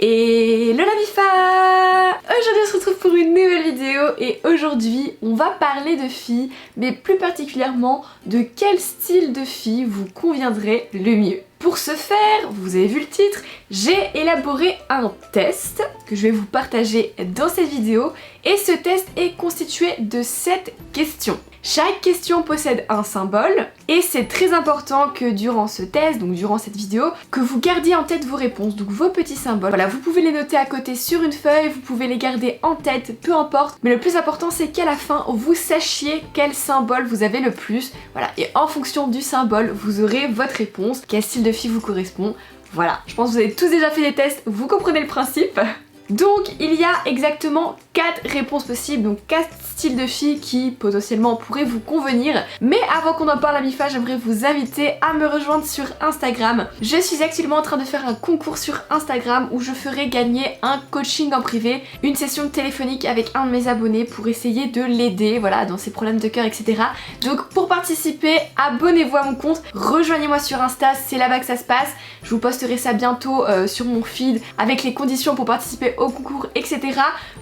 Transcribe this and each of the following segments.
Et le Mifa! Aujourd'hui on se retrouve pour une nouvelle vidéo et aujourd'hui on va parler de filles, mais plus particulièrement de quel style de fille vous conviendrait le mieux. Pour ce faire, vous avez vu le titre, j'ai élaboré un test que je vais vous partager dans cette vidéo et ce test est constitué de 7 questions. Chaque question possède un symbole et c'est très important que durant ce test, donc durant cette vidéo, que vous gardiez en tête vos réponses, donc vos petits symboles. Voilà, vous pouvez les noter à côté sur une feuille, vous pouvez les garder en tête, peu importe, mais le plus important c'est qu'à la fin vous sachiez quel symbole vous avez le plus. Voilà, et en fonction du symbole, vous aurez votre réponse, quel style de fille vous correspond. Voilà, je pense que vous avez tous déjà fait des tests, vous comprenez le principe. Donc il y a exactement 4 réponses possibles, donc 4 styles de filles qui potentiellement pourraient vous convenir. Mais avant qu'on en parle à Mifa, j'aimerais vous inviter à me rejoindre sur Instagram. Je suis actuellement en train de faire un concours sur Instagram où je ferai gagner un coaching en privé, une session téléphonique avec un de mes abonnés pour essayer de l'aider, voilà, dans ses problèmes de cœur, etc. Donc pour participer, abonnez-vous à mon compte, rejoignez-moi sur Insta, c'est là-bas que ça se passe. Je vous posterai ça bientôt sur mon feed avec les conditions pour participer au concours, etc.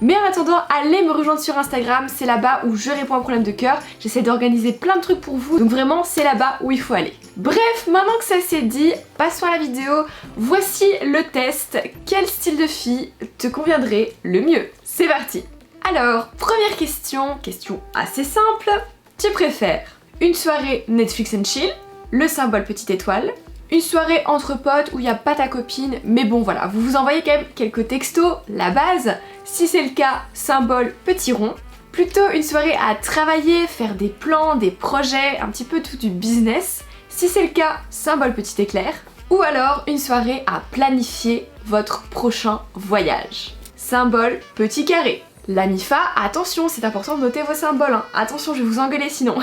Mais en attendant, allez me rejoindre sur Instagram, c'est là-bas où je réponds à problèmes de cœur. J'essaie d'organiser plein de trucs pour vous, donc vraiment c'est là-bas où il faut aller. Bref, maintenant que ça c'est dit, passons à la vidéo. Voici le test. Quel style de fille te conviendrait le mieux? C'est parti. Alors, première question assez simple. Tu préfères une soirée Netflix and chill, le symbole petite étoile, une soirée entre potes où il n'y a pas ta copine, mais bon voilà, vous vous envoyez quand même quelques textos, la base. Si c'est le cas, symbole petit rond. Plutôt une soirée à travailler, faire des plans, des projets, un petit peu tout du business. Si c'est le cas, symbole petit éclair. Ou alors une soirée à planifier votre prochain voyage. Symbole petit carré. La Mifa, attention, c'est important de noter vos symboles, hein. Attention, je vais vous engueuler sinon.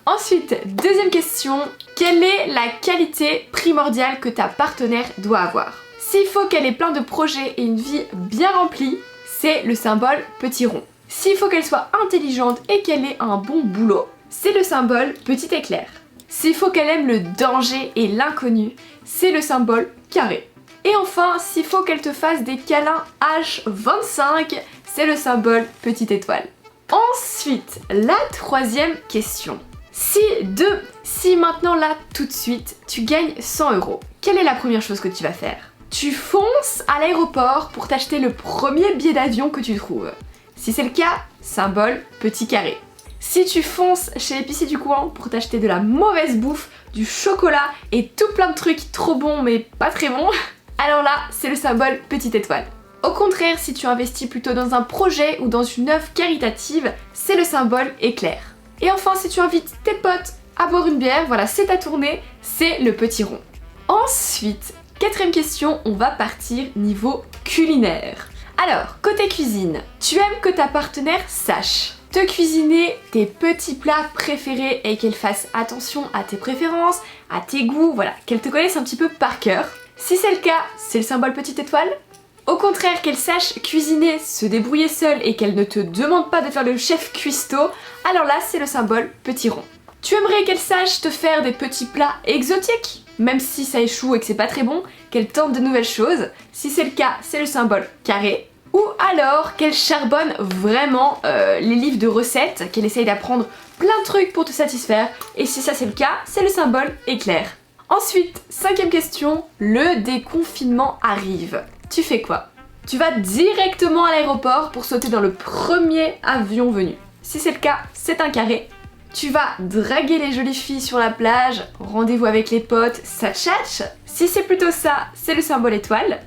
Ensuite, deuxième question, quelle est la qualité primordiale que ta partenaire doit avoir? S'il faut qu'elle ait plein de projets et une vie bien remplie, c'est le symbole petit rond. S'il faut qu'elle soit intelligente et qu'elle ait un bon boulot, c'est le symbole petit éclair. S'il faut qu'elle aime le danger et l'inconnu, c'est le symbole carré. Et enfin, s'il faut qu'elle te fasse des câlins H25, c'est le symbole petite étoile. Ensuite, la troisième question. Si maintenant là tout de suite tu gagnes 100 €, quelle est la première chose que tu vas faire? Tu fonces à l'aéroport pour t'acheter le premier billet d'avion que tu trouves. Si c'est le cas, symbole petit carré. Si tu fonces chez l'épicier du coin pour t'acheter de la mauvaise bouffe, du chocolat et tout plein de trucs trop bons mais pas très bons, alors là c'est le symbole petite étoile. Au contraire, si tu investis plutôt dans un projet ou dans une œuvre caritative, c'est le symbole éclair. Et enfin, si tu invites tes potes à boire une bière, voilà, c'est ta tournée, c'est le petit rond. Ensuite, quatrième question, on va partir niveau culinaire. Alors, côté cuisine, tu aimes que ta partenaire sache te cuisiner tes petits plats préférés et qu'elle fasse attention à tes préférences, à tes goûts, voilà, qu'elle te connaisse un petit peu par cœur. Si c'est le cas, c'est le symbole petite étoile. Au contraire, qu'elle sache cuisiner, se débrouiller seule et qu'elle ne te demande pas de faire le chef cuistot, alors là c'est le symbole petit rond. Tu aimerais qu'elle sache te faire des petits plats exotiques, même si ça échoue et que c'est pas très bon, qu'elle tente de nouvelles choses. Si c'est le cas, c'est le symbole carré. Ou alors qu'elle charbonne vraiment les livres de recettes, qu'elle essaye d'apprendre plein de trucs pour te satisfaire. Et si ça c'est le cas, c'est le symbole éclair. Ensuite, cinquième question, le déconfinement arrive. Tu fais quoi? Tu vas directement à l'aéroport pour sauter dans le premier avion venu. Si c'est le cas, c'est un carré. Tu vas draguer les jolies filles sur la plage, rendez-vous avec les potes, ça tchatche. Si c'est plutôt ça, c'est le symbole étoile.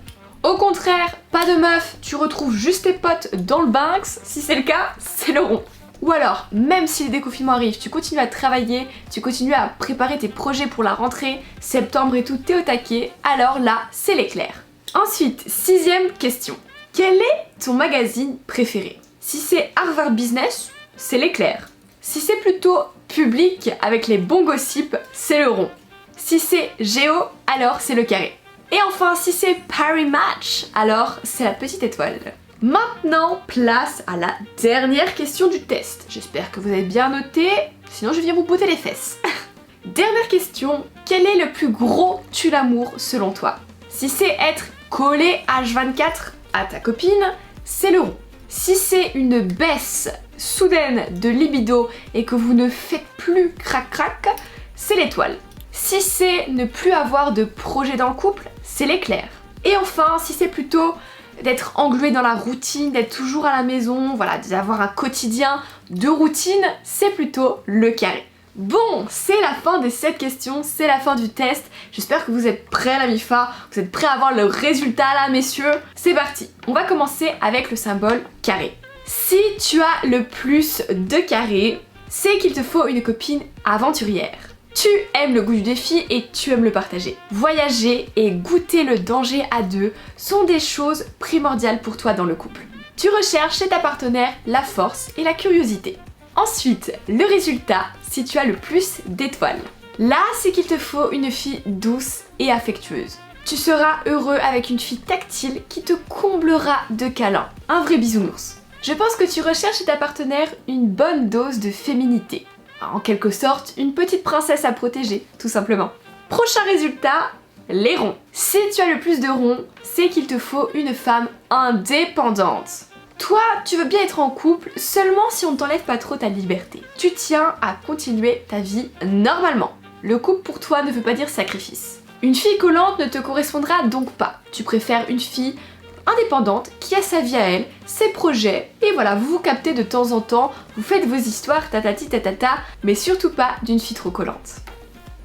Au contraire, pas de meuf, tu retrouves juste tes potes dans le Banks. Si c'est le cas, c'est le rond. Ou alors, même si le déconfinement arrive, tu continues à travailler, tu continues à préparer tes projets pour la rentrée, septembre et tout, t'es au taquet, alors là, c'est l'éclair. Ensuite, sixième question. Quel est ton magazine préféré? Si c'est Harvard Business, c'est l'éclair. Si c'est plutôt public avec les bons gossips, c'est le rond. Si c'est Géo, alors c'est le carré. Et enfin, si c'est Paris Match, alors c'est la petite étoile. Maintenant, place à la dernière question du test. J'espère que vous avez bien noté, sinon je viens vous botter les fesses. Dernière question, quel est le plus gros tue l'amour selon toi? Si c'est être collé H24 à ta copine, c'est le rond. Si c'est une baisse soudaine de libido et que vous ne faites plus crac-crac, c'est l'étoile. Si c'est ne plus avoir de projet dans le couple, c'est l'éclair. Et enfin, si c'est plutôt d'être englué dans la routine, d'être toujours à la maison, voilà, d'avoir un quotidien de routine, c'est plutôt le carré. Bon, c'est la fin des 7 questions, c'est la fin du test. J'espère que vous êtes prêts, la MIFA, vous êtes prêts à voir le résultat là, messieurs. C'est parti. On va commencer avec le symbole carré. Si tu as le plus de carré, c'est qu'il te faut une copine aventurière. Tu aimes le goût du défi et tu aimes le partager. Voyager et goûter le danger à deux sont des choses primordiales pour toi dans le couple. Tu recherches chez ta partenaire la force et la curiosité. Ensuite, le résultat, si tu as le plus d'étoiles. Là, c'est qu'il te faut une fille douce et affectueuse. Tu seras heureux avec une fille tactile qui te comblera de câlins. Un vrai bisounours. Je pense que tu recherches chez ta partenaire une bonne dose de féminité. En quelque sorte, une petite princesse à protéger, tout simplement. Prochain résultat, les ronds. Si tu as le plus de ronds, c'est qu'il te faut une femme indépendante. Toi, tu veux bien être en couple seulement si on ne t'enlève pas trop ta liberté. Tu tiens à continuer ta vie normalement. Le couple pour toi ne veut pas dire sacrifice. Une fille collante ne te correspondra donc pas. Tu préfères une fille indépendante qui a sa vie à elle, ses projets, et voilà, vous vous captez de temps en temps, vous faites vos histoires tatati tatata, mais surtout pas d'une fille trop collante.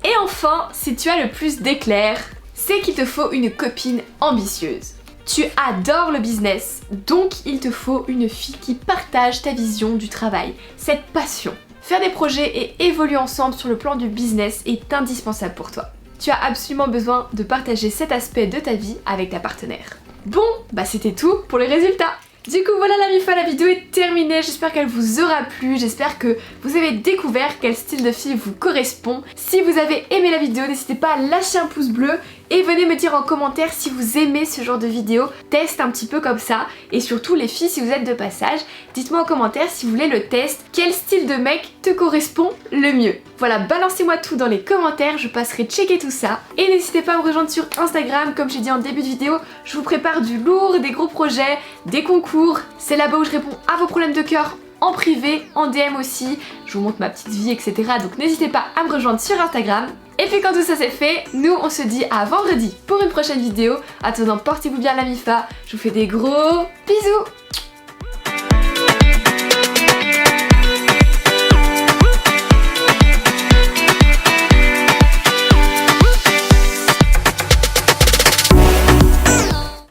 Et enfin, si tu as le plus d'éclairs, c'est qu'il te faut une copine ambitieuse. Tu adores le business, donc il te faut une fille qui partage ta vision du travail, cette passion. Faire des projets et évoluer ensemble sur le plan du business est indispensable pour toi. Tu as absolument besoin de partager cet aspect de ta vie avec ta partenaire. Bon, bah c'était tout pour les résultats. Du coup voilà la MIFA, la vidéo est terminée, j'espère qu'elle vous aura plu, j'espère que vous avez découvert quel style de fille vous correspond. Si vous avez aimé la vidéo, n'hésitez pas à lâcher un pouce bleu et venez me dire en commentaire si vous aimez ce genre de vidéo, test un petit peu comme ça. Et surtout les filles, si vous êtes de passage, dites-moi en commentaire si vous voulez le test, quel style de mec te correspond le mieux. Voilà, balancez-moi tout dans les commentaires, je passerai checker tout ça. Et n'hésitez pas à me rejoindre sur Instagram, comme j'ai dit en début de vidéo, je vous prépare du lourd, des gros projets, des concours. C'est là-bas où je réponds à vos problèmes de cœur en privé, en DM aussi. Je vous montre ma petite vie, etc. Donc n'hésitez pas à me rejoindre sur Instagram. Et puis quand tout ça c'est fait, nous on se dit à vendredi pour une prochaine vidéo. Attendant, portez-vous bien la MIFA. Je vous fais des gros bisous.